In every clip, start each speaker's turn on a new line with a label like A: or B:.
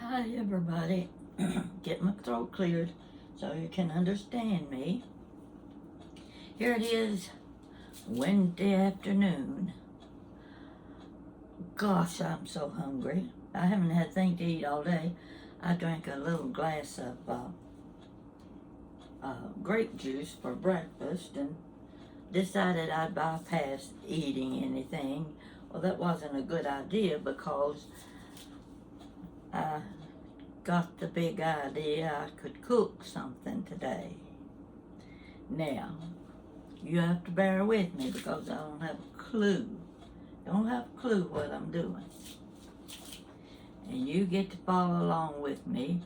A: Hi, everybody. Get my throat cleared so you can understand me. Here it is, Wednesday afternoon. Gosh, I'm so hungry. I haven't had anything to eat all day. I drank a little glass of grape juice for breakfast and decided I'd bypass eating anything. Well, that wasn't a good idea because I got the big idea I could cook something today. Now, you have to bear with me because I don't have a clue. Don't have a clue what I'm doing. And you get to follow along with me.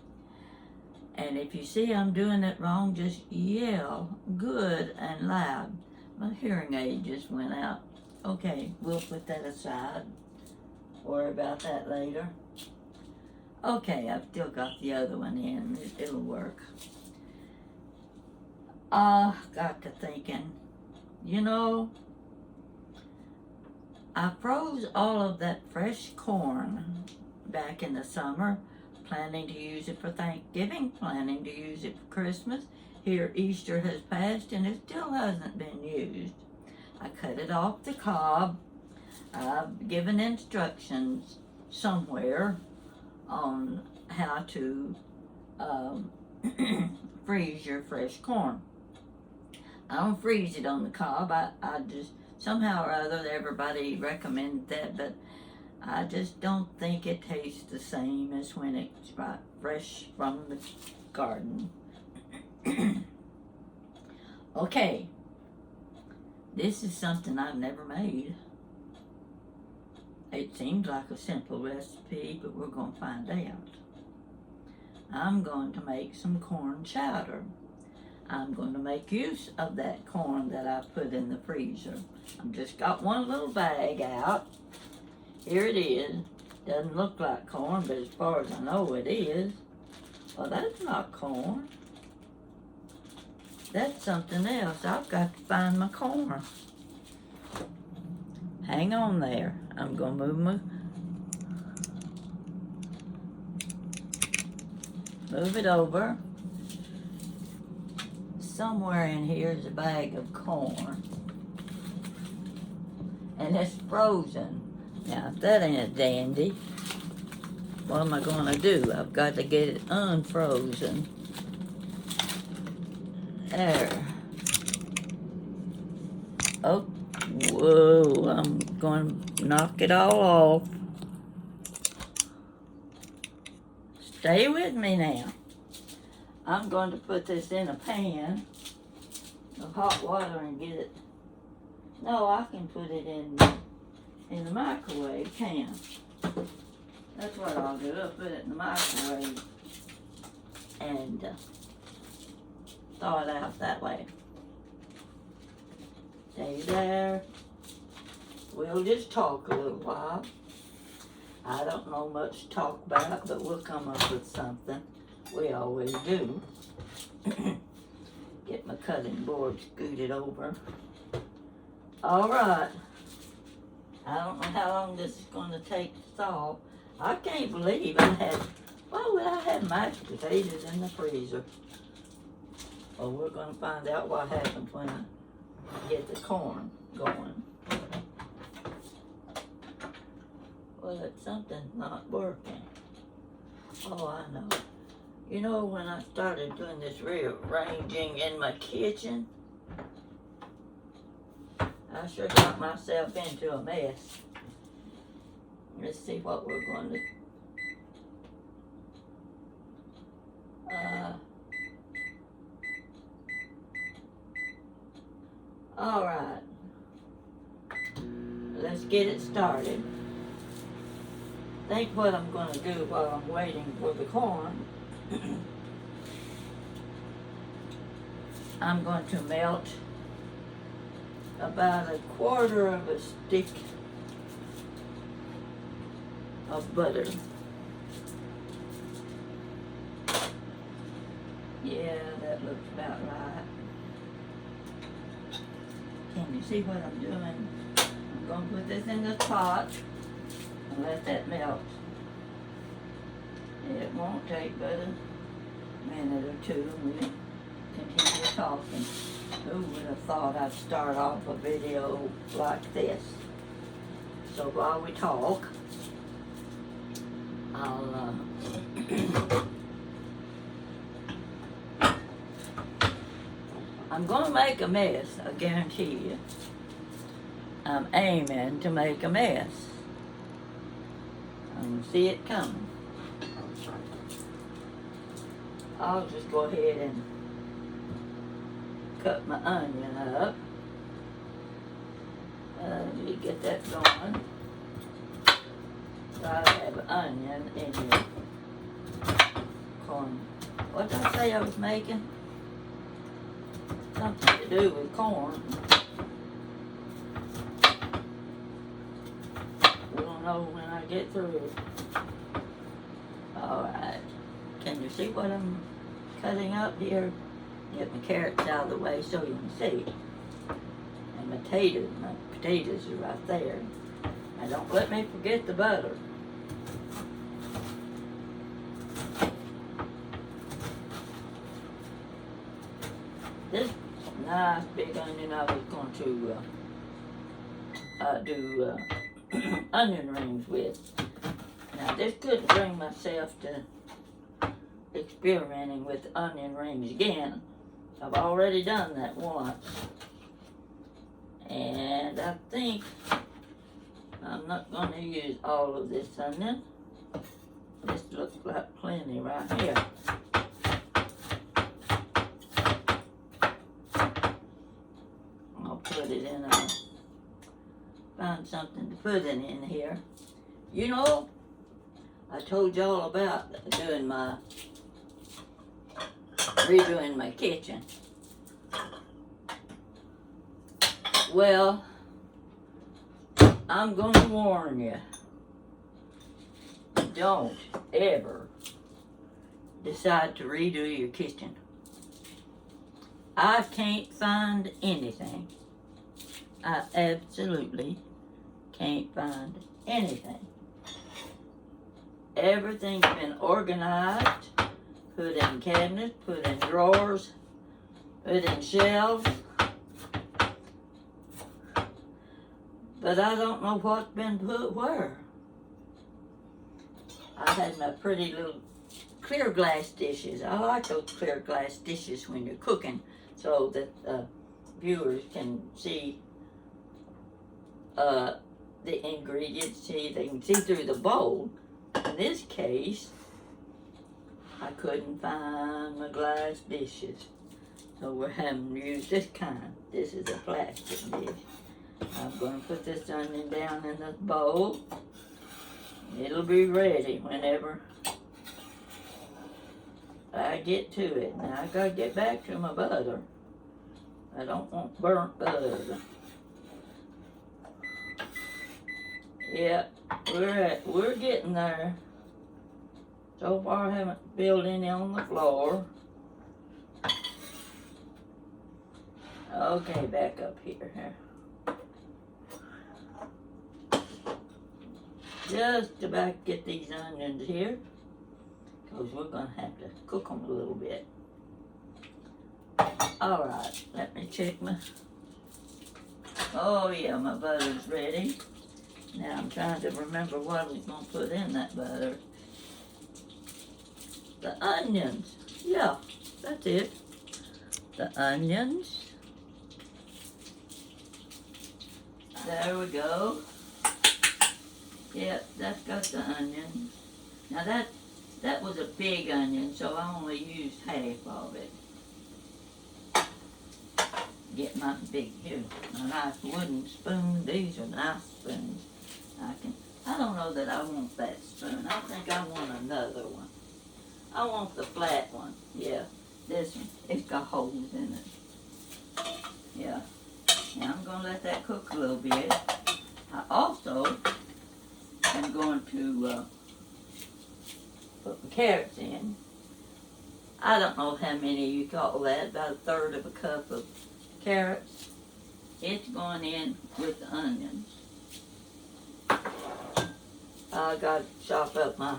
A: And if you see I'm doing it wrong, just yell good and loud. My hearing aid just went out. Okay, we'll put that aside. Worry about that later. Okay, I've still got the other one in. It'll work. Got to thinking, I froze all of that fresh corn back in the summer, planning to use it for Thanksgiving, planning to use it for Christmas. Here Easter has passed and it still hasn't been used. I cut it off the cob. I've given instructions somewhere on how to freeze your fresh corn. I don't freeze it on the cob. I just, somehow or other, everybody recommended that, but I just don't think it tastes the same as when it's right fresh from the garden. Okay, this is something I've never made. It seems like a simple recipe, but we're going to find out. I'm going to make some corn chowder. I'm going to make use of that corn that I put in the freezer. I've just got one little bag out. Here it is. Doesn't look like corn, but as far as I know it is. Well, that's not corn. That's something else. I've got to find my corn. Hang on there. I'm going to move it over. Somewhere in here is a bag of corn. And it's frozen. Now, if that ain't a dandy, what am I going to do? I've got to get it unfrozen. There. Oh, whoa, I'm going to knock it all off. Stay with me now. I'm going to put this in a pan of hot water and get it. No, I can put it in the microwave can. That's what I'll do. I'll put it in the microwave and thaw it out that way. Stay there. We'll just talk a little while. I don't know much to talk about, but we'll come up with something. We always do. Get my cutting board scooted over. All right. I don't know how long this is going to take to thaw. I can't believe why would I have mashed potatoes in the freezer? Well, we're going to find out what happens when I get the corn going. Well, something's not working. Oh, I know. You know, when I started doing this rearranging in my kitchen, I sure got myself into a mess. Let's see what we're going to all right. Let's get it started. Think what I'm going to do while I'm waiting for the corn. I'm going to melt about 1/4 of a stick of butter. Yeah, that looks about right. Can you see what I'm doing? I'm going to put this in the pot and let that melt. It won't take but a minute or two and we continue talking. Who would have thought I'd start off a video like this? So while we talk, I'll I'm going to make a mess, I guarantee you. I'm aiming to make a mess. I can see it coming. I'll just go ahead and cut my onion up. You get that going. So I have an onion in here. Corn. What did I say I was making? Something to do with corn. We'll know when I get through. Alright. Can you see what I'm cutting up here? Get my carrots out of the way so you can see. And my potatoes are right there. Now don't let me forget the butter. This nice big onion I was going to do onion rings with. Now this couldn't bring myself to experimenting with onion rings again. I've already done that once. And I think I'm not going to use all of this onion. This looks like plenty right here. I'll put it in find something to put it in here. You know, I told y'all about redoing my kitchen. Well, I'm going to warn you. Don't ever decide to redo your kitchen. I can't find anything. I absolutely can't find anything. Everything's been organized, put in cabinets, put in drawers, put in shelves. But I don't know what's been put where. I had my pretty little clear glass dishes. I like those clear glass dishes when you're cooking so that viewers can see the ingredients. They can see through the bowl. In this case, I couldn't find my glass dishes. So we're having to use this kind. This is a plastic dish. I'm going to put this onion down in this bowl. It'll be ready whenever I get to it. Now I gotta get back to my butter. I don't want burnt butter. Yeah, we're getting there. So far I haven't spilled any on the floor. Okay, back up here. Just about get these onions here, because we're going to have to cook them a little bit. Alright, let me check my... Oh yeah, my butter's ready. Now I'm trying to remember what I was going to put in that butter. The onions. Yeah, that's it. The onions. There we go. Yep, that's got the onion. Now that was a big onion, so I only used half of it. Get my big, here, my nice wooden spoon. These are nice spoons. I don't know that I want that spoon. I think I want another one. I want the flat one. Yeah, this one. It's got holes in it. Yeah. Now I'm going to let that cook a little bit. I also I'm going to put my carrots in. I don't know how many you call that, about a third of a cup of carrots. It's going in with the onions. I got to chop up my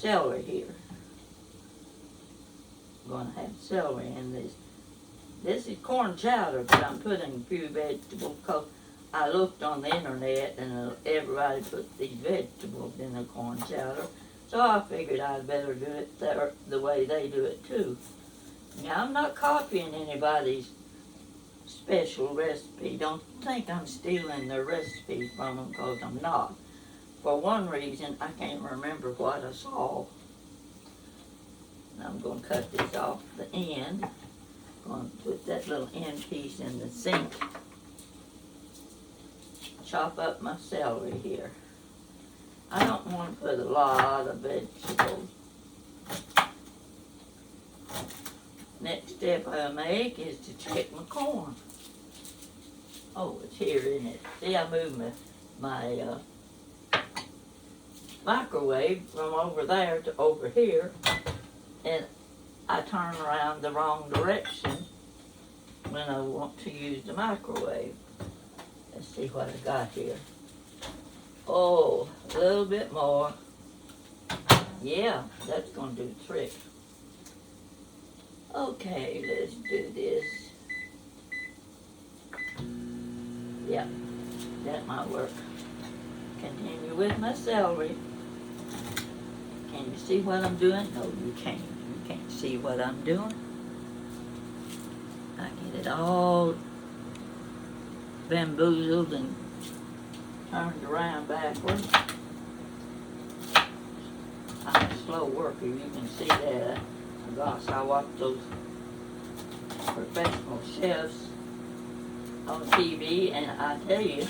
A: celery here. I'm going to have celery in this. This is corn chowder, but I'm putting a few vegetables because I looked on the internet and everybody put these vegetables in the corn chowder. So I figured I'd better do it the way they do it too. Now, I'm not copying anybody's special recipe. Don't think I'm stealing their recipes from them, because I'm not. For one reason, I can't remember what I saw. And I'm going to cut this off the end. I'm going to put that little end piece in the sink. Chop up my celery here. I don't want to put a lot of vegetables. Next step I make is to check my corn. Oh, it's here, isn't it? See, I moved my microwave from over there to over here, and I turn around the wrong direction when I want to use the microwave. Let's see what I got here. Oh, a little bit more. Yeah, that's going to do the trick. Okay, let's do this. Yeah, that might work. Continue with my celery. Can you see what I'm doing? No, you can't. You can't see what I'm doing. I get it all bamboozled and turned around backwards. I'm a slow worker, you can see that. Gosh, I watch those professional chefs on TV, and I tell you,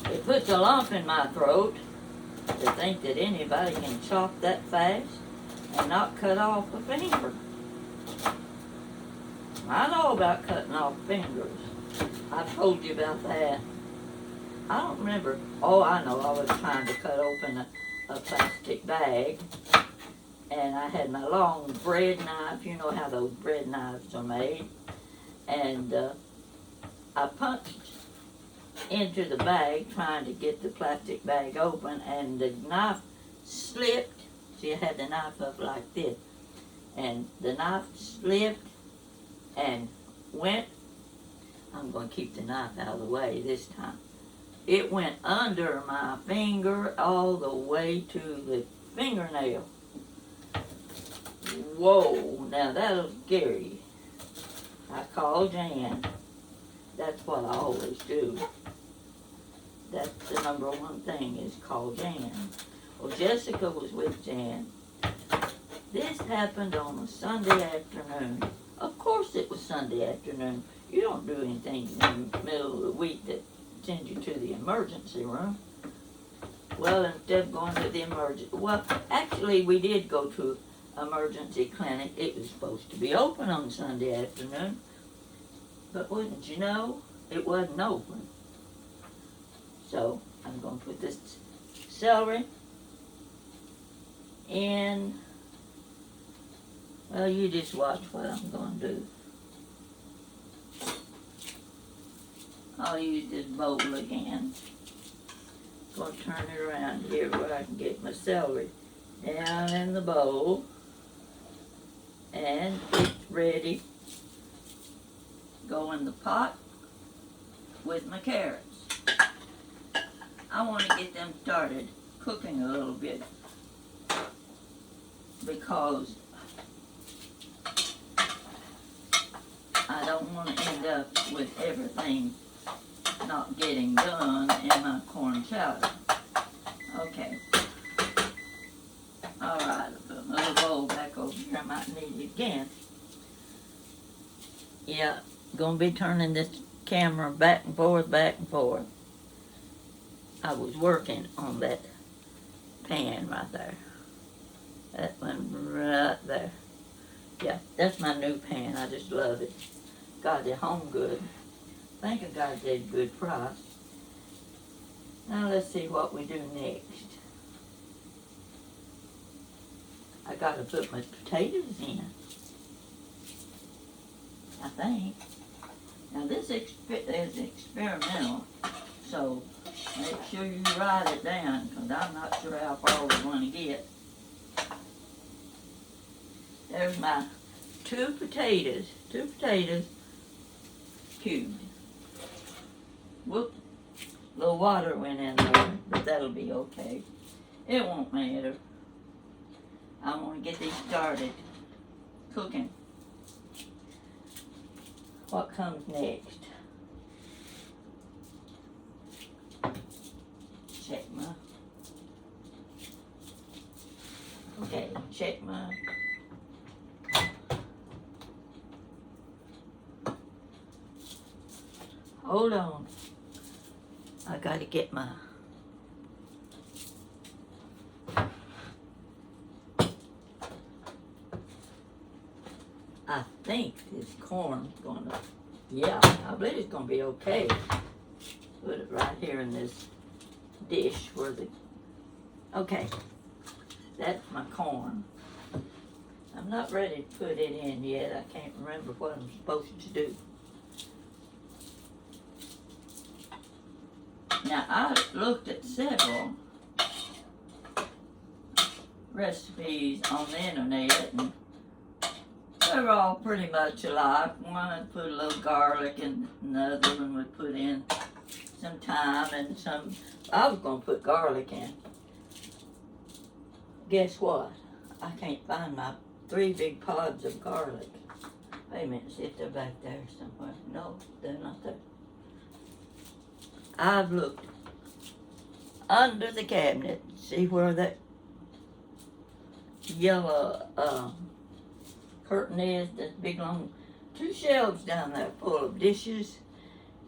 A: it puts a lump in my throat to think that anybody can chop that fast and not cut off a finger. I know about cutting off fingers. I've told you about that. I don't remember. Oh, I know. I was trying to cut open a plastic bag, and I had my long bread knife. You know how those bread knives are made. And I punched into the bag trying to get the plastic bag open, and the knife slipped. See, I had the knife up like this, and the knife slipped and went. I'm going to keep the knife out of the way this time. It went under my finger all the way to the fingernail. Whoa, now that'll scare you. I called Jan. That's what I always do. That's the number one thing, is call Jan. Well, Jessica was with Jan. This happened on a Sunday afternoon. Of course it was Sunday afternoon. You don't do anything in the middle of the week that sends you to the emergency room. Well, instead of going to the emergency, well, actually we did go to emergency clinic. It was supposed to be open on Sunday afternoon, but wouldn't you know, it wasn't open. So I'm going to put this celery in. Well, you just watch what I'm going to do. I'll use this bowl again. Going to turn it around here where I can get my celery down in the bowl. And it's ready. Go in the pot with my carrots. I want to get them started cooking a little bit, because I don't want to end up with everything not getting done in my corn chowder. Okay. Alright, I'll put my little bowl back over here. I might need it again. Yeah, gonna be turning this camera back and forth, back and forth. I was working on that pan right there. That one right there. Yeah, that's my new pan. I just love it. Got it home good. I think I got it at a good price. Now let's see what we do next. I gotta put my potatoes in, I think. Now this is experimental, so make sure you write it down, because I'm not sure how far we're going to get. There's my two potatoes cubed. Whoop, a little water went in there, but that'll be okay. It won't matter. I want to get these started cooking. What comes next? Check my. Okay, check my. Hold on. I gotta get my. I think this corn's gonna. Yeah, I believe it's gonna be okay. Put it right here in this dish where the. Okay, that's my corn. I'm not ready to put it in yet. I can't remember what I'm supposed to do. Now, I looked at several recipes on the internet, and they were all pretty much alike. One would put a little garlic, and another one would put in some thyme and some. I was going to put garlic in. Guess what? I can't find my 3 big pods of garlic. Wait a minute, see if they're back there somewhere. No, they're not there. I've looked under the cabinet, see where that yellow curtain is, this big long, 2 shelves down there full of dishes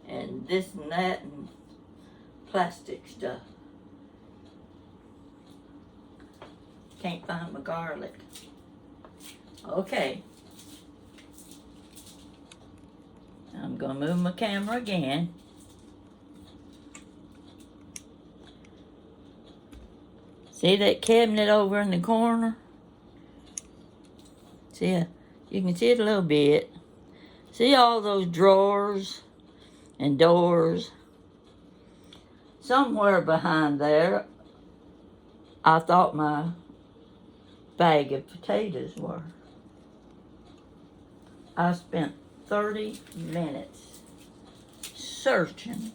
A: and this and that and plastic stuff. Can't find my garlic. Okay. I'm gonna move my camera again. See that cabinet over in the corner? See, you can see it a little bit. See all those drawers and doors? Somewhere behind there, I thought my bag of potatoes were. I spent 30 minutes searching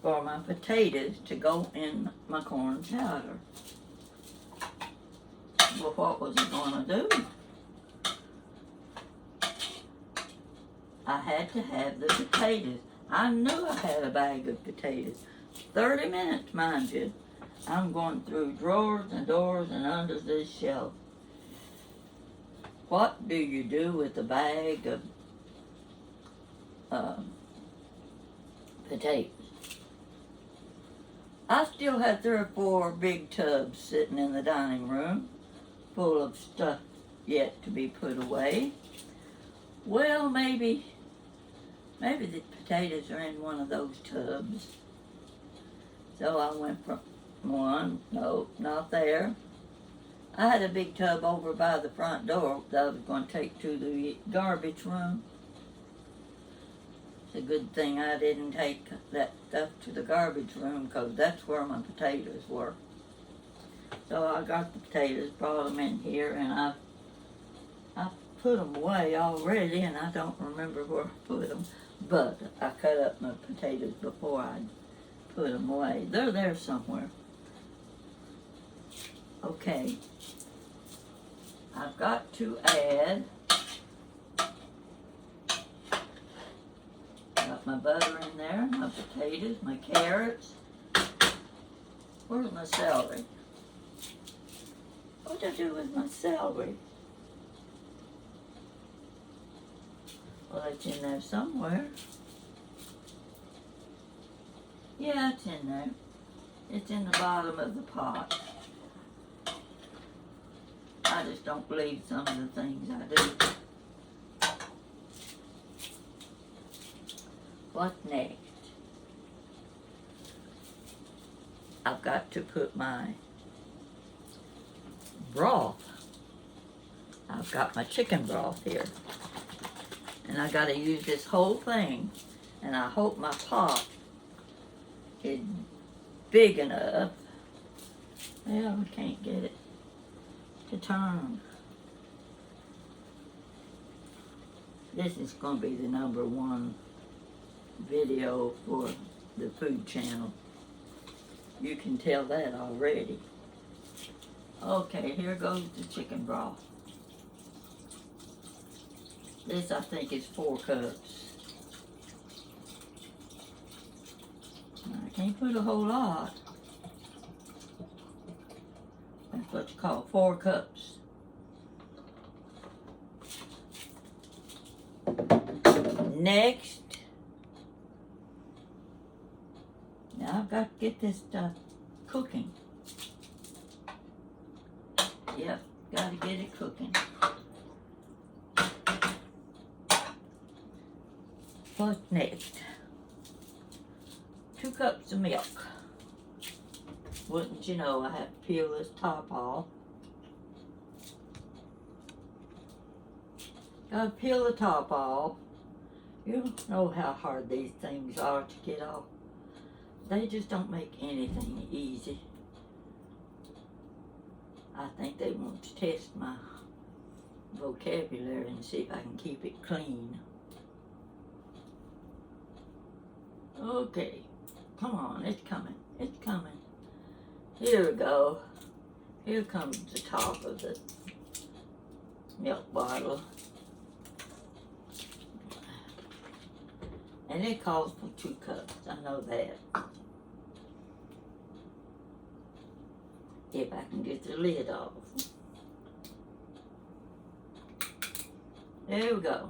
A: for my potatoes to go in my corn chowder. Well, what was I going to do? I had to have the potatoes. I knew I had a bag of potatoes. 30 minutes, mind you. I'm going through drawers and doors and under this shelf. What do you do with a bag of potatoes? I still had 3 or 4 big tubs sitting in the dining room full of stuff yet to be put away. Well, maybe the potatoes are in one of those tubs. So I went from one, no, not there. I had a big tub over by the front door that I was going to take to the garbage room. It's a good thing I didn't take that stuff to the garbage room because that's where my potatoes were. So I got the potatoes, brought them in here, and I put them away already, and I don't remember where I put them. But I cut up my potatoes before I put them away. They're there somewhere. Okay. I've got to add. Got my butter in there, my potatoes, my carrots. Where's my celery? What did I do with my celery? Well, it's in there somewhere. Yeah, it's in there. It's in the bottom of the pot. I just don't believe some of the things I do. What next? I've got to put my broth. I've got my chicken broth here. And I got to use this whole thing. And I hope my pot is big enough. Well, we can't get it to turn. This is going to be the #1 video for the food channel. You can tell that already. Okay, here goes the chicken broth. This I think is 4 cups. I can't put a whole lot. That's what you call 4 cups. Next, now I've got to get this stuff cooking. Yep, got to get it cooking. What's next? 2 cups of milk. Wouldn't you know, I have to peel this top off. Gotta peel the top off. You don't know how hard these things are to get off. They just don't make anything easy. I think they want to test my vocabulary and see if I can keep it clean. Okay, come on, it's coming, it's coming. Here we go. Here comes the top of the milk bottle. And it calls for 2 cups, I know that. If I can get the lid off. There we go.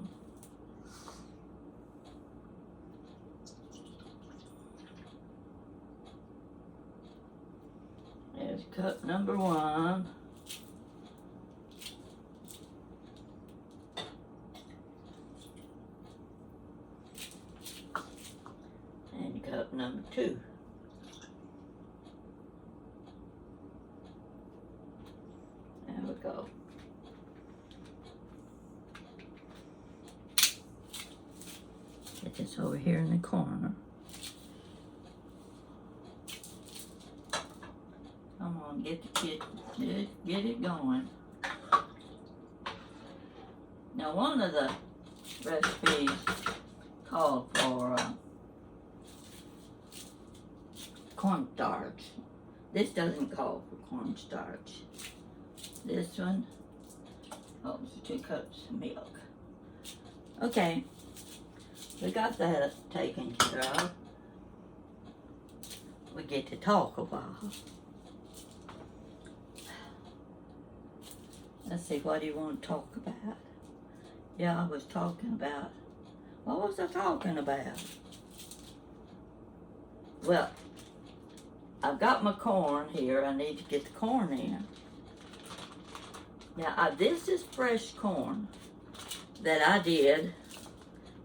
A: There's cup #1. And cup #2. There we go. Get this over here in the corner. Come on, get the kitchen, get it going. Now, one of the recipes called for cornstarch. This doesn't call for cornstarch. This one, oh, it's 2 cups of milk. Okay, we got that taken care of. We get to talk a while. Let's see, what do you want to talk about? Yeah, I was talking about, what was I talking about? Well, I've got my corn here. I need to get the corn in. Now, this is fresh corn that I did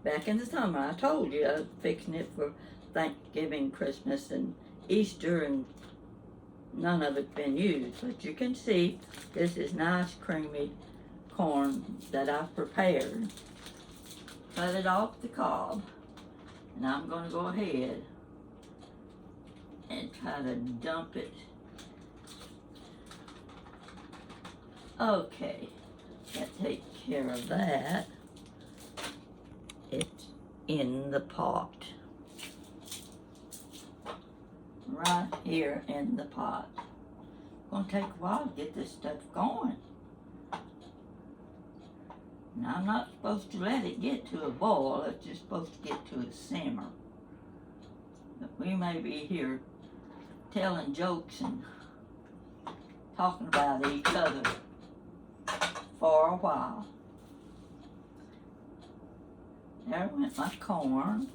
A: back in the summer. I told you I was fixing it for Thanksgiving, Christmas, and Easter, and none of it's been used. But you can see this is nice, creamy corn that I've prepared. Cut it off the cob, and I'm going to go ahead and try to dump it. Okay, that takes care of that. It's in the pot. Right here in the pot. It's gonna take a while to get this stuff going. Now, I'm not supposed to let it get to a boil, it's just supposed to get to a simmer. But we may be here telling jokes and talking about each other for a while. There went my corn.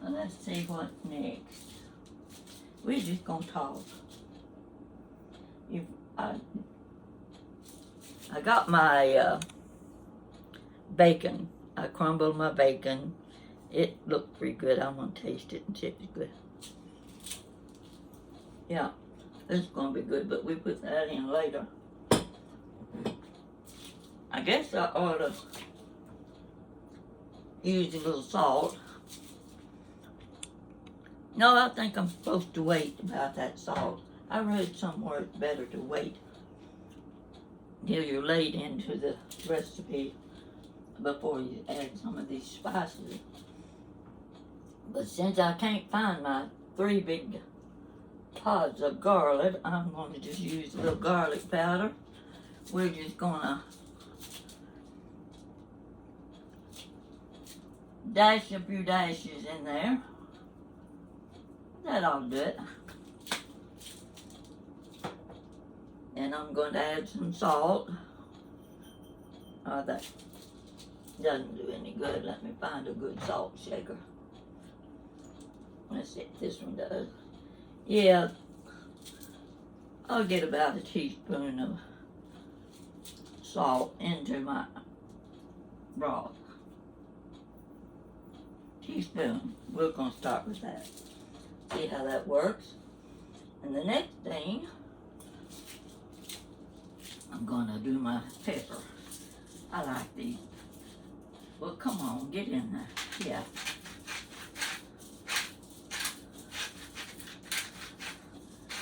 A: Well, let's see what's next. We're just gonna talk. I got my bacon. I crumbled my bacon. It looked pretty good. I'm gonna taste it and see if it's good. Yeah, this is gonna be good, but we put that in later. I guess I ought to use a little salt. No, I think I'm supposed to wait about that salt. I read somewhere it's better to wait till you're late into the recipe before you add some of these spices. But since I can't find my 3 big pods of garlic, I'm going to just use a little garlic powder. We're just going to dash a few dashes in there. That'll do it. And I'm going to add some salt. Oh, that doesn't do any good. Let me find a good salt shaker. Let's see if this one does. Yeah, I'll get about a teaspoon of salt into my broth. Teaspoon. We're going to start with that. See how that works. And the next thing, I'm going to do my pepper. I like these. Well, come on, get in there. Yeah.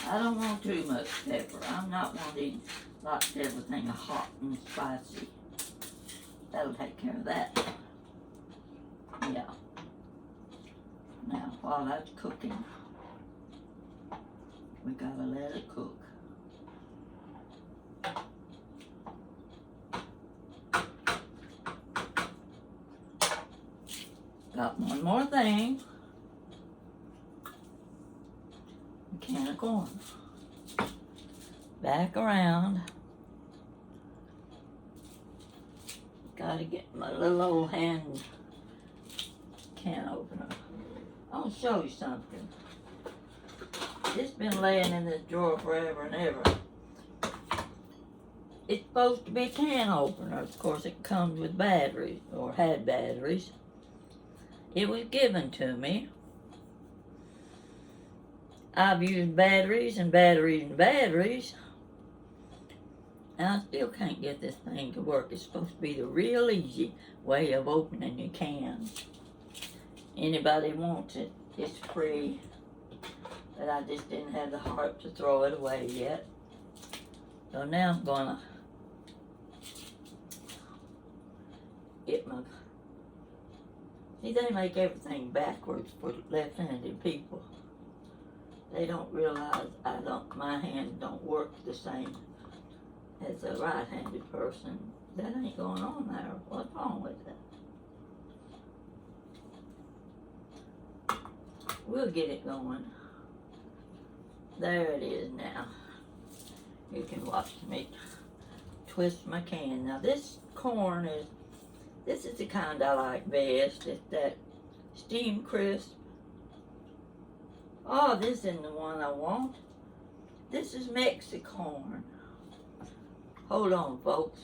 A: I don't want too much pepper. I'm not wanting like everything hot and spicy. That'll take care of that. Yeah. Now, while that's cooking, we gotta let it cook. Got one more thing. A can of corn. Back around. Gotta get my little old hand can opener. I'll show you something. It's been laying in this drawer forever and ever. It's supposed to be a can opener. Of course, it comes with batteries, or had batteries. It was given to me. I've used batteries and batteries and batteries, and I still can't get this thing to work. It's supposed to be the real easy way of opening your can. Anybody wants it, it's free, but I just didn't have the heart to throw it away yet. So now I'm gonna get my, see, they make everything backwards for left-handed people. They don't realize my hands don't work the same as a right-handed person. That ain't going on there. What's wrong with that? We'll get it going. There it is now. You can watch me twist my can. Now this corn is, this is the kind I like best. It's that steam crisp. Oh, this isn't the one I want. This is Mexicorn. Hold on, folks.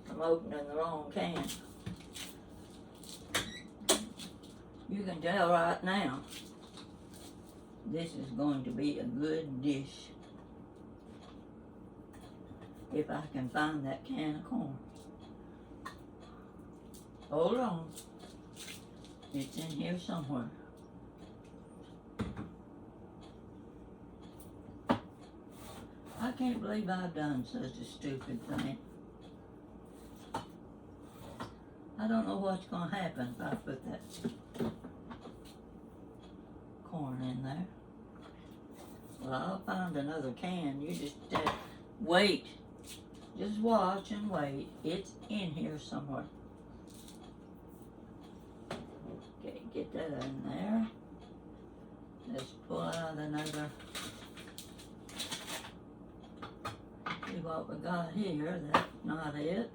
A: I'm opening the wrong can. You can tell right now, this is going to be a good dish. If I can find that can of corn. Hold on. It's in here somewhere. I can't believe I've done such a stupid thing. I don't know what's going to happen if I put that corn in there. Well, I'll find another can. You just wait. Just watch and wait. It's in here somewhere. Okay, get that in there. Let's pull out another. See what we got here. That's not it.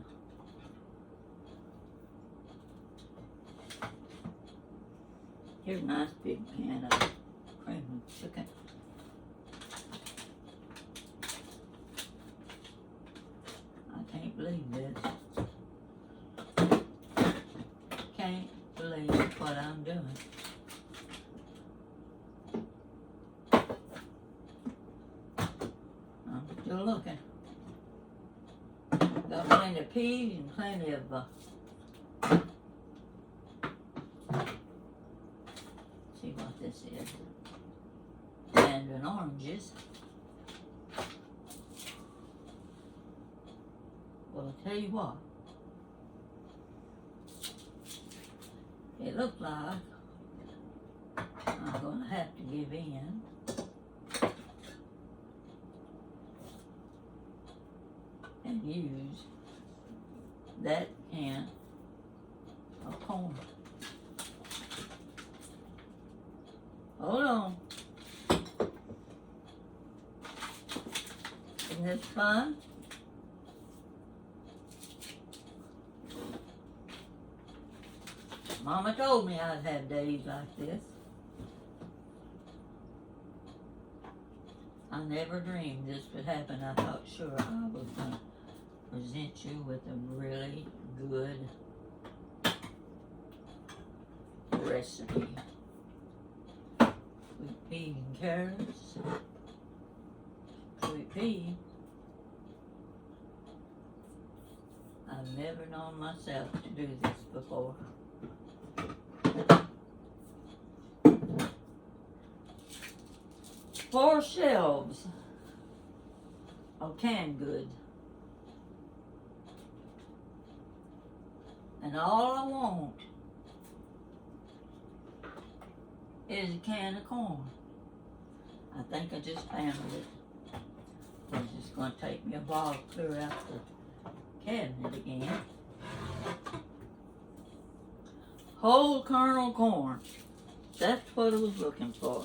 A: Here's a nice big can of cream chicken. I can't believe this. Can't believe what I'm doing. I'm still looking. Got plenty of peas and plenty of see what this is. Mandarin oranges. Well, I'll tell you what. It looks like I'm going to have to give in. And use that can of corn. Hold on. Isn't this fun? Mama told me I'd have days like this. I never dreamed this would happen. I thought sure I was going to present you with a really good recipe. Sweet pea and carrots. Sweet pea. I've never known myself to do this before. Four shelves of canned goods. And all I want is a can of corn. I think I just found it. It's just going to take me a while to clear out the cabinet again. Whole kernel corn. That's what I was looking for.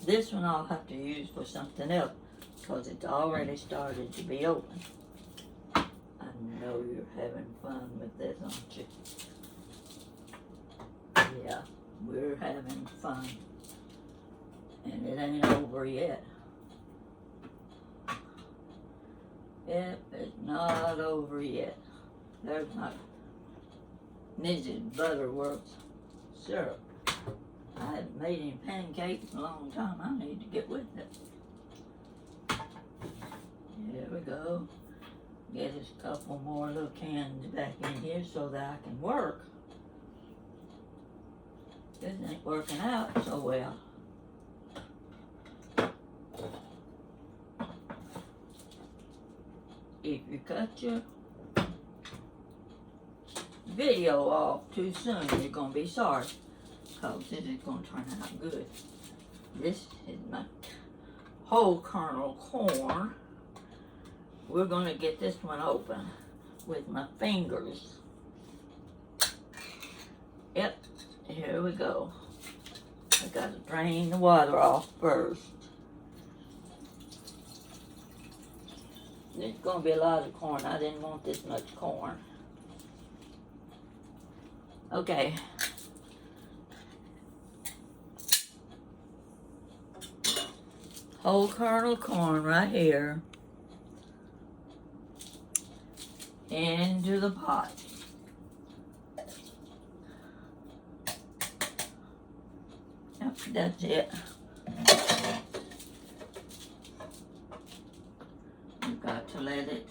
A: This one I'll have to use for something else because it's already started to be open. I know you're having fun with this, aren't you? Yeah, we're having fun. And it ain't over yet. Yep, it's not over yet. There's my Mrs. Butterworth's syrup. I haven't made any pancakes in a long time. I need to get with it. There we go. Get us a couple more little cans back in here so that I can work. This ain't working out so well. If you cut your video off too soon, you're going to be sorry. Because this is going to turn out good. This is my whole kernel corn. We're going to get this one open with my fingers. Yep, here we go. I got to drain the water off first. There's going to be a lot of corn. I didn't want this much corn. Okay. Whole kernel corn right here into the pot. Yep, that's it. You've got to let it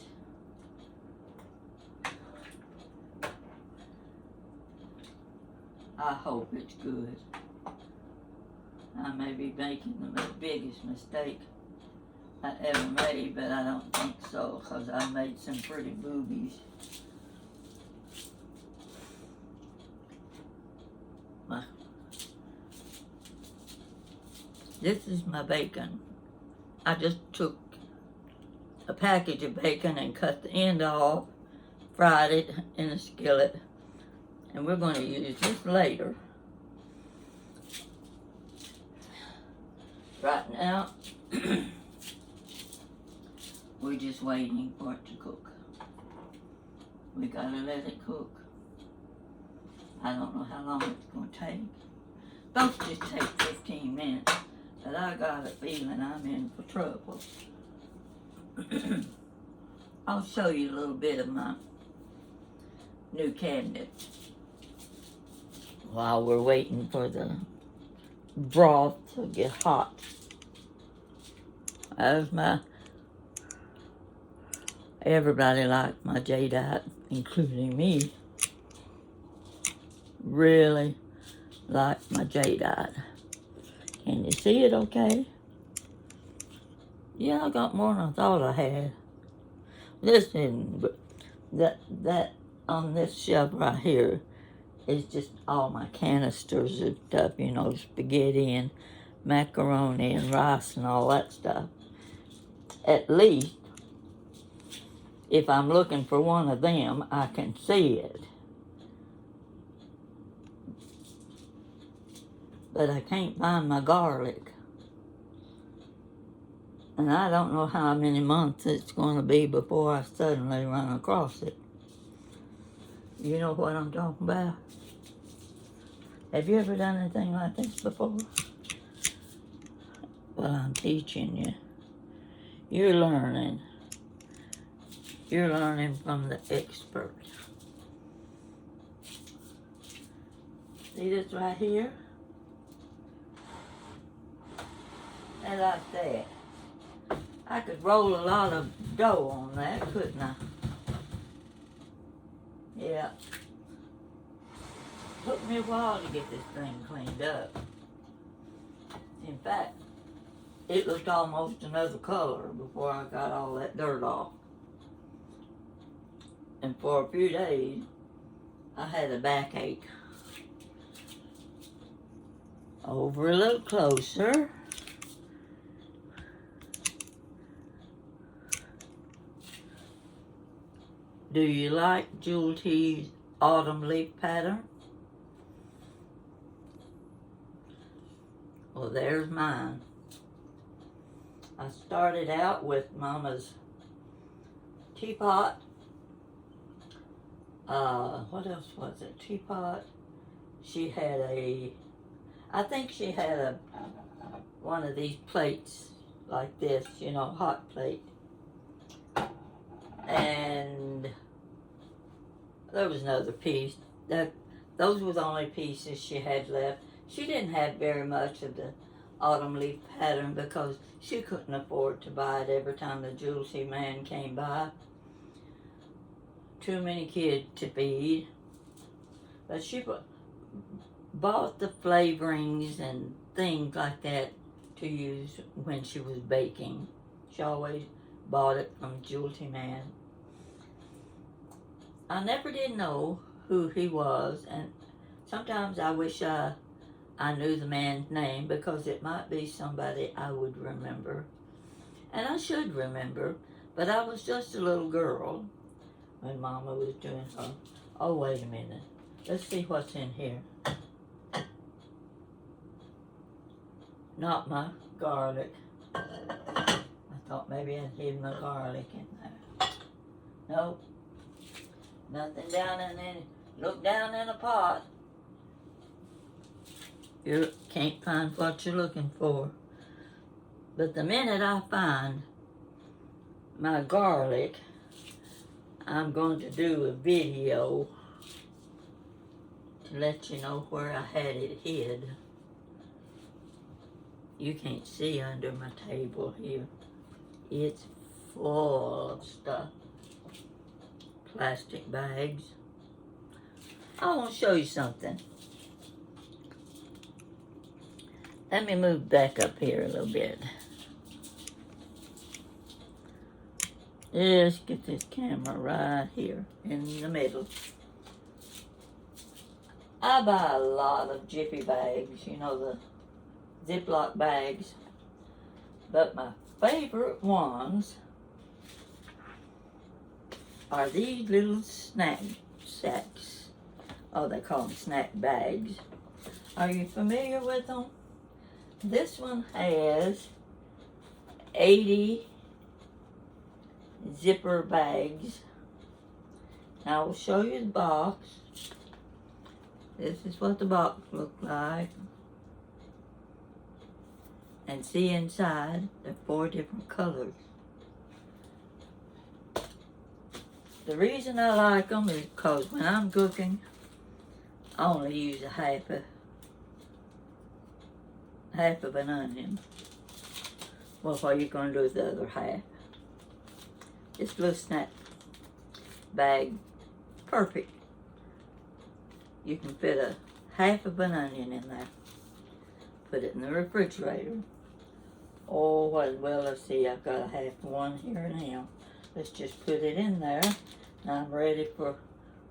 A: I hope it's good. I may be making the biggest mistake I ever made, but I don't think so, because I made some pretty boobies. This is my bacon. I just took a package of bacon and cut the end off, fried it in a skillet, and we're going to use this later. Right now, we're just waiting for it to cook. We gotta let it cook. I don't know how long it's gonna take. Don't just take 15 minutes, but I got a feeling I'm in for trouble. I'll show you a little bit of my new cabinet while we're waiting for the broth to get hot. As everybody liked my jadeite, including me. Really liked my jadeite. Can you see it okay? Yeah, I got more than I thought I had. This isn't That on this shelf right here is just all my canisters of stuff, you know, spaghetti and macaroni and rice and all that stuff. At least, if I'm looking for one of them, I can see it. But I can't find my garlic. And I don't know how many months it's going to be before I suddenly run across it. You know what I'm talking about? Have you ever done anything like this before? Well, I'm teaching you. You're learning. You're learning from the expert. See this right here? And like that. I could roll a lot of dough on that, couldn't I? Yeah. Took me a while to get this thing cleaned up. In fact, it looked almost another color before I got all that dirt off. And for a few days, I had a backache. Over a little closer. Do you like Jewel T's autumn leaf pattern? Well, there's mine. I started out with Mama's teapot. What else was it? Teapot. She had I think she had one of these plates like this, you know, hot plate. And there was another piece. Those were the only pieces she had left. She didn't have very much of the autumn leaf pattern because she couldn't afford to buy it every time the Jewel T man came by. Too many kids to feed. But she bought the flavorings and things like that to use when she was baking. She always bought it from Jewel T man. I never did know who he was, and sometimes I wish I knew the man's name because it might be somebody I would remember. And I should remember, but I was just a little girl when Mama was doing her. Oh, wait a minute. Let's see what's in here. Not my garlic. I thought maybe I'd hid my garlic in there. Nope. Nothing down in any. Look down in a pot. You can't find what you're looking for. But the minute I find my garlic, I'm going to do a video to let you know where I had it hid. You can't see under my table here. It's full of stuff. Plastic bags. I want to show you something. Let me move back up here a little bit. Let's get this camera right here in the middle. I buy a lot of Jiffy bags, you know, the Ziploc bags. But my favorite ones are these little snack sacks. Oh, they call them snack bags. Are you familiar with them? This one has 80 zipper bags. Now I will show you the box. This is what the box looks like. And see inside, there are 4 different colors. The reason I like them is because when I'm cooking, I only use a half of an onion. Well, what are you going to do with the other half? This little snack bag, perfect. You can fit a half of an onion in there. Put it in the refrigerator. Oh, well, let's see, I've got a half one here now. Let's just put it in there I'm ready for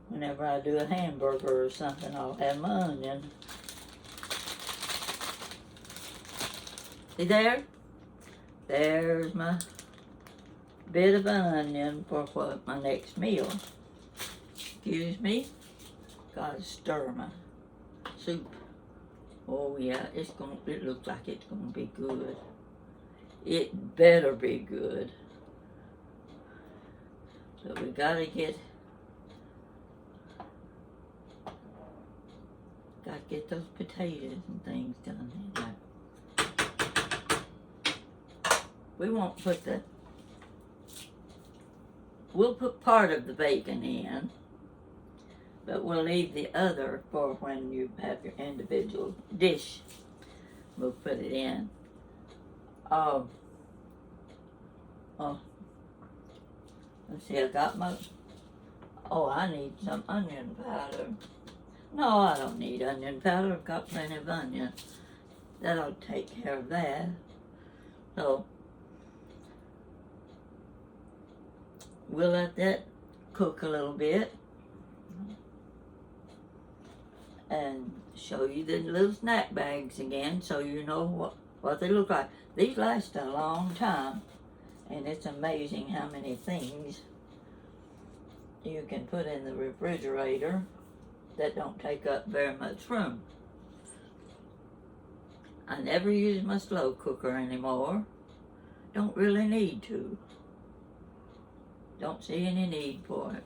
A: whenever I do a hamburger or something, I'll have my onion. See there? There's my bit of onion for what my next meal. Excuse me. Gotta stir my soup. Oh yeah, it looks like it's gonna be good. It better be good. So we gotta get those potatoes and things done in there. We won't put we'll put part of the bacon in, but we'll leave the other for when you have your individual dish. We'll put it in. Let's see, I got my, I need some onion powder. No, I don't need onion powder. I've got plenty of onion. That'll take care of that. So, we'll let that cook a little bit and show you the little snack bags again so you know what they look like. These last a long time, and it's amazing how many things you can put in the refrigerator that don't take up very much room. I never use my slow cooker anymore. Don't really need to. Don't see any need for it.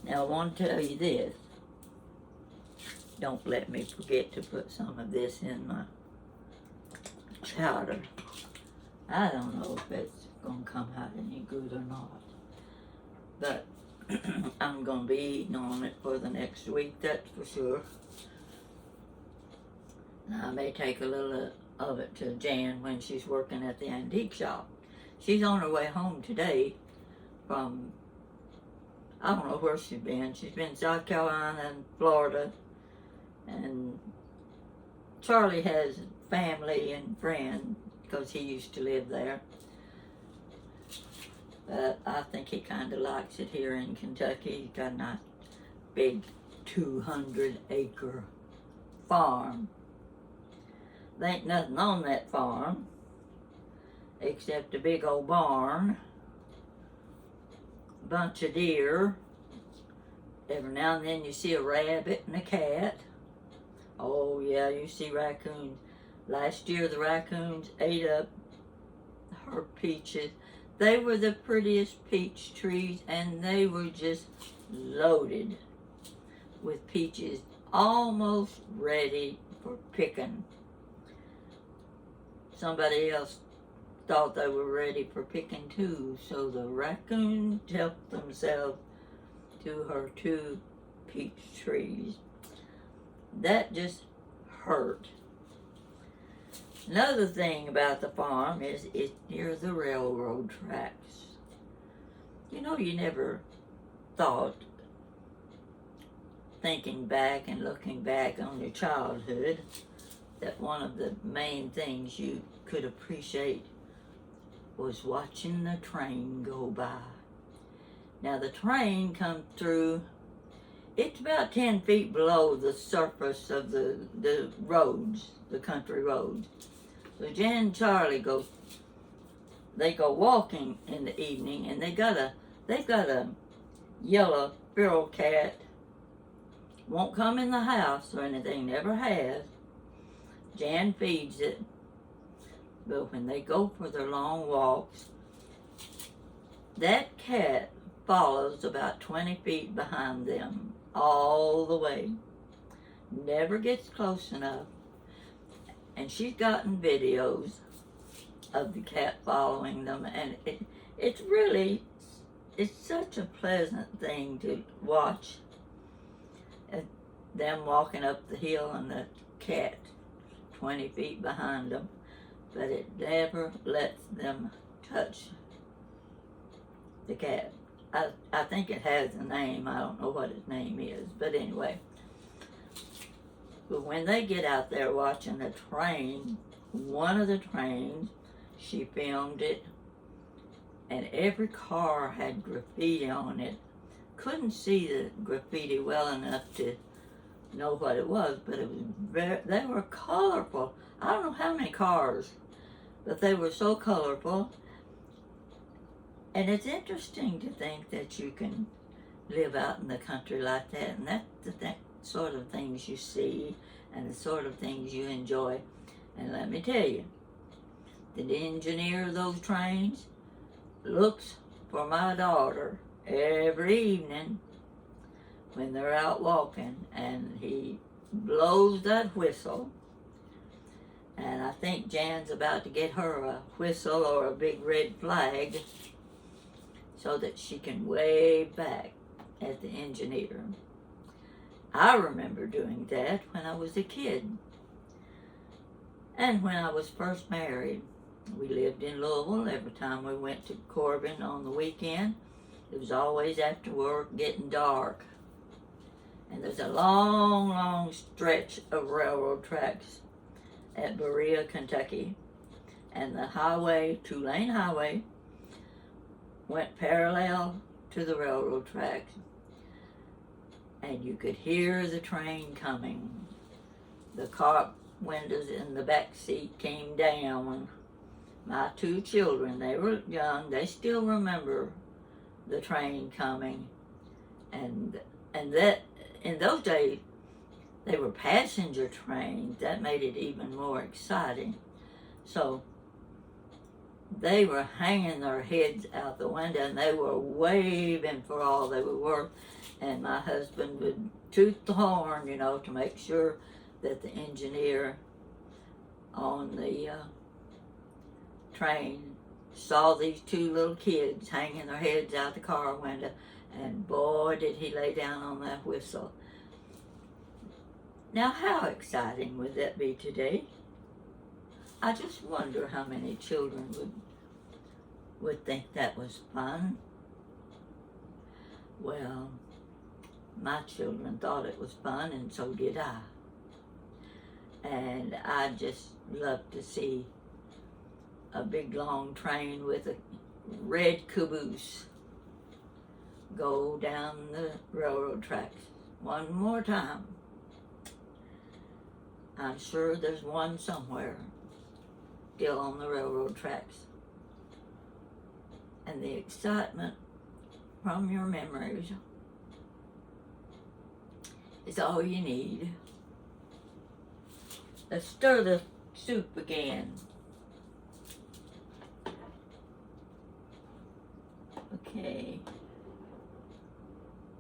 A: Now I want to tell you this. Don't let me forget to put some of this in my chowder. I don't know if it's going to come out any good or not. But I'm going to be eating on it for the next week, that's for sure. I may take a little of it to Jan when she's working at the antique shop. She's on her way home today from, I don't know where she's been. She's been South Carolina and Florida. And Charlie has family and friends because he used to live there. But I think he kind of likes it here in Kentucky. He's got a nice big 200-acre farm. There ain't nothing on that farm except a big old barn, a bunch of deer. Every now and then you see a rabbit and a cat. Oh yeah, you see raccoons. Last year the raccoons ate up her peaches. They were the prettiest peach trees, and they were just loaded with peaches, almost ready for picking. Somebody else thought they were ready for picking too, so the raccoons helped themselves to her 2 peach trees. That just hurt. Another thing about the farm is it's near the railroad tracks. You know, you never thought, thinking back and looking back on your childhood, that one of the main things you could appreciate was watching the train go by. Now the train comes through, it's about 10 feet below the surface of the roads, the country roads. So Jan and Charlie go walking in the evening, and they've got a yellow feral cat. Won't come in the house or anything, never has. Jan feeds it. But when they go for their long walks, that cat follows about 20 feet behind them all the way. Never gets close enough. And she's gotten videos of the cat following them, and it's such a pleasant thing to watch. Them walking up the hill and the cat 20 feet behind them, but it never lets them touch the cat. I think it has a name. I don't know what its name is, but anyway. But when they get out there watching the train, one of the trains, she filmed it, and every car had graffiti on it. Couldn't see the graffiti well enough to know what it was, but it was they were colorful. I don't know how many cars, but they were so colorful. And it's interesting to think that you can live out in the country like that, and that's the sort of things you see and the sort of things you enjoy. And let me tell you, the engineer of those trains looks for my daughter every evening when they're out walking, and he blows that whistle. And I think Jan's about to get her a whistle or a big red flag so that she can wave back at the engineer. I remember doing that when I was a kid. And when I was first married, we lived in Louisville. Every time we went to Corbin on the weekend, it was always after work, getting dark. And there's a long, long stretch of railroad tracks at Berea, Kentucky. And the highway, two-lane highway, went parallel to the railroad tracks. And you could hear the train coming. The car windows in the back seat came down. My two children, they were young, they still remember the train coming. And that, in those days, they were passenger trains. That made it even more exciting. So they were hanging their heads out the window and they were waving for all they were worth. And my husband would toot the horn, to make sure that the engineer on the train saw these two little kids hanging their heads out the car window. And boy, did he lay down on that whistle. Now, how exciting would that be today? I just wonder how many children would think that was fun. Well, my children thought it was fun, and so did I. And I just love to see a big long train with a red caboose go down the railroad tracks one more time. I'm sure there's one somewhere still on the railroad tracks. And the excitement from your memories is all you need. Let's stir the soup again. Okay.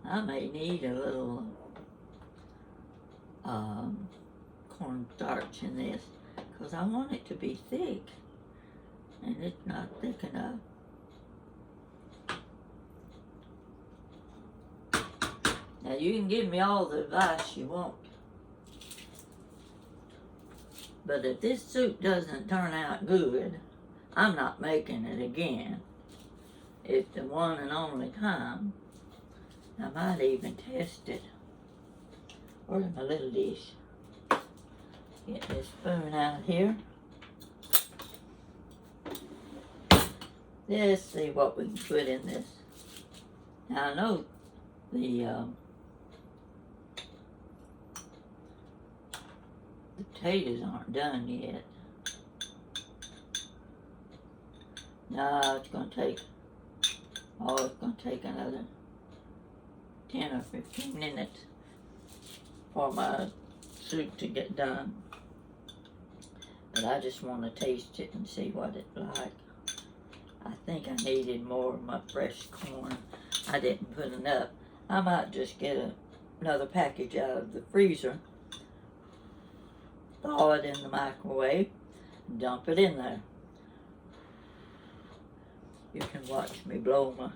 A: I may need a little cornstarch in this because I want it to be thick, and it's not thick enough. Now you can give me all the advice you want, but if this soup doesn't turn out good, I'm not making it again. It's the one and only time. I might even test it. Where's my little dish? Get this spoon out here. Let's see what we can put in this. Now I know the potatoes aren't done yet. No, it's going to take another 10 or 15 minutes for my soup to get done. But I just want to taste it and see what it's like. I think I needed more of my fresh corn. I didn't put enough. I might just get another package out of the freezer, thaw it in the microwave, and dump it in there. You can watch me blow my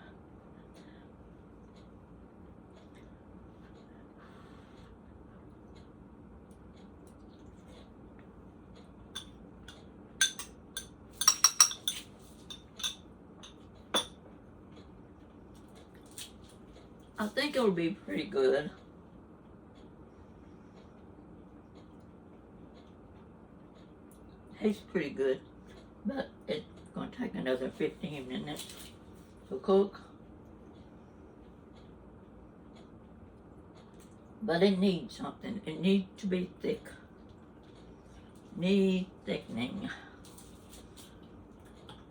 A: I think it'll be pretty good. Tastes pretty good, but it's going to take another 15 minutes. to cook. But it needs something. It needs to be thick. Need thickening.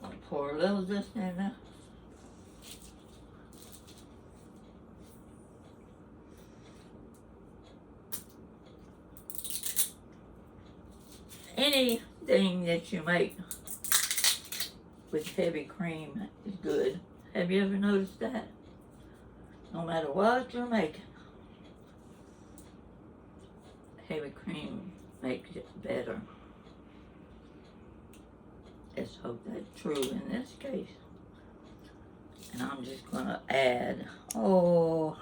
A: I'll pour a little of this in there. Anything that you make with heavy cream is good. Have you ever noticed that? No matter what you're making, heavy cream makes it better. Let's hope that's true in this case. And I'm just gonna add, oh,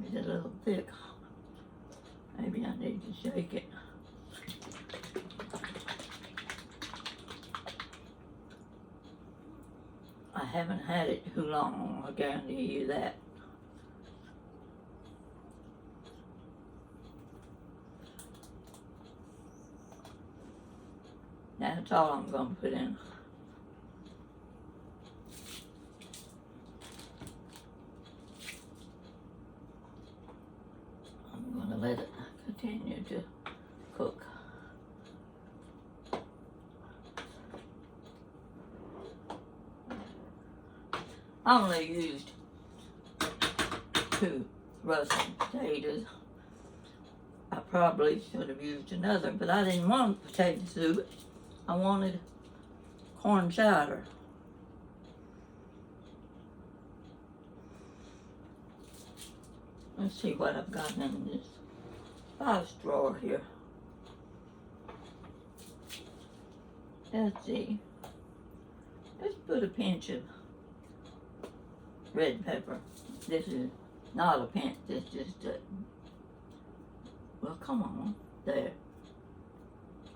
A: it's a little thick. Maybe I need to shake it. I haven't had it too long, I guarantee you that. That's all I'm going to put in. I'm going to let it continue to cook. I only used 2 Russian potatoes. I probably should have used another, but I didn't want potato soup. I wanted corn chowder. Let's see what I've got in this spice drawer here. Let's see. Let's put a pinch of red pepper. This is not a pinch, it's just a, well, come on, there.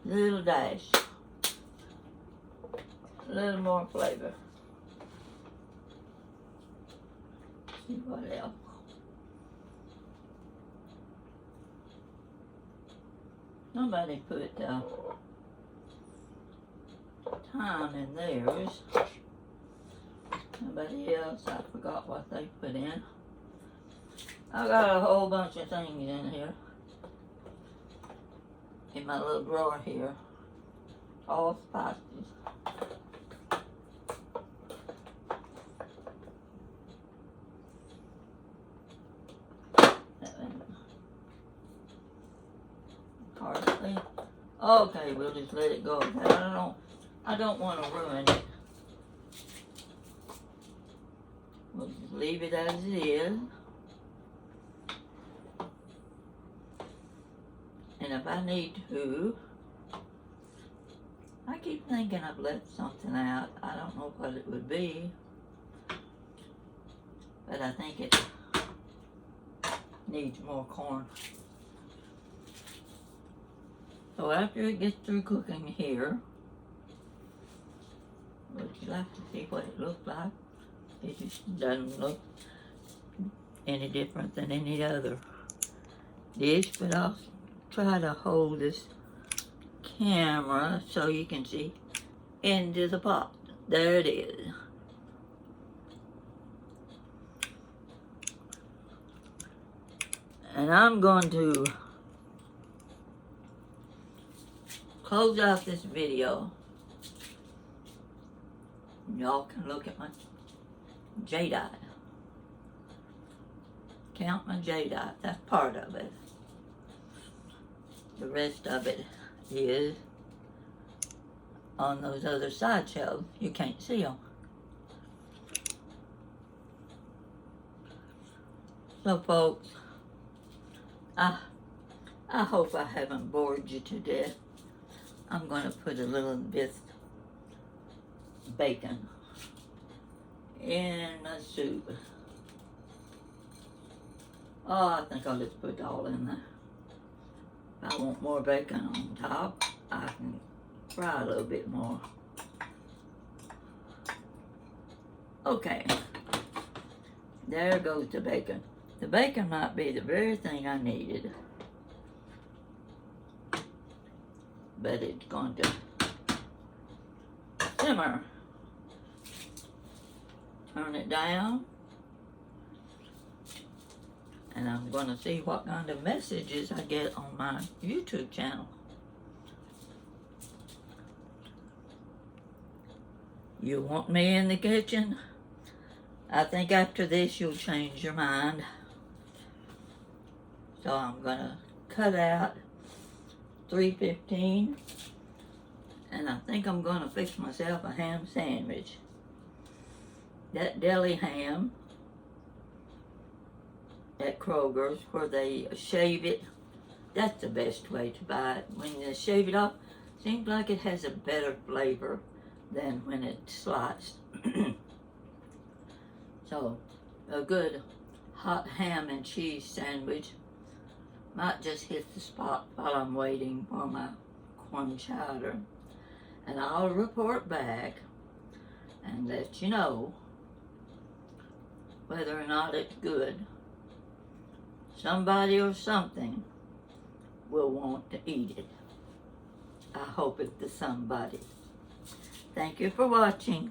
A: Little dash. A little more flavor. See what else. Somebody put thyme in theirs. Somebody else, I forgot what they put in. I got a whole bunch of things in here. In my little drawer here. All spices. Parsley. Okay, we'll just let it go. I don't want to ruin it. We'll just leave it as it is. And if I need to, I keep thinking I've left something out. I don't know what it would be, but I think it needs more corn. So after it gets through cooking here, would you like to see what it looks like? It just doesn't look any different than any other dish, but I'll try to hold this camera so you can see into the pot. There it is. And I'm going to close out this video. Y'all can look at my jadeite. Count my jadeite. That's part of it. The rest of it is on those other side shelves. You can't see them. So folks, I hope I haven't bored you to death. I'm going to put a little bit of bacon in my soup. Oh, I think I'll just put it all in there. If I want more bacon on top, I can fry a little bit more. There goes the bacon. The bacon might be the very thing I needed. But it's going to simmer. Turn it down. And I'm going to see what kind of messages I get on my YouTube channel. You want me in the kitchen? I think after this you'll change your mind. So I'm going to cut out 3:15. And I think I'm going to fix myself a ham sandwich. That deli ham at Kroger's where they shave it, that's the best way to buy it. When you shave it off, seems like it has a better flavor than when it's sliced. So a good hot ham and cheese sandwich might just hit the spot while I'm waiting for my corn chowder. And I'll report back and let you know whether or not it's good. Somebody or something will want to eat it. I hope it's the somebody. Thank you for watching.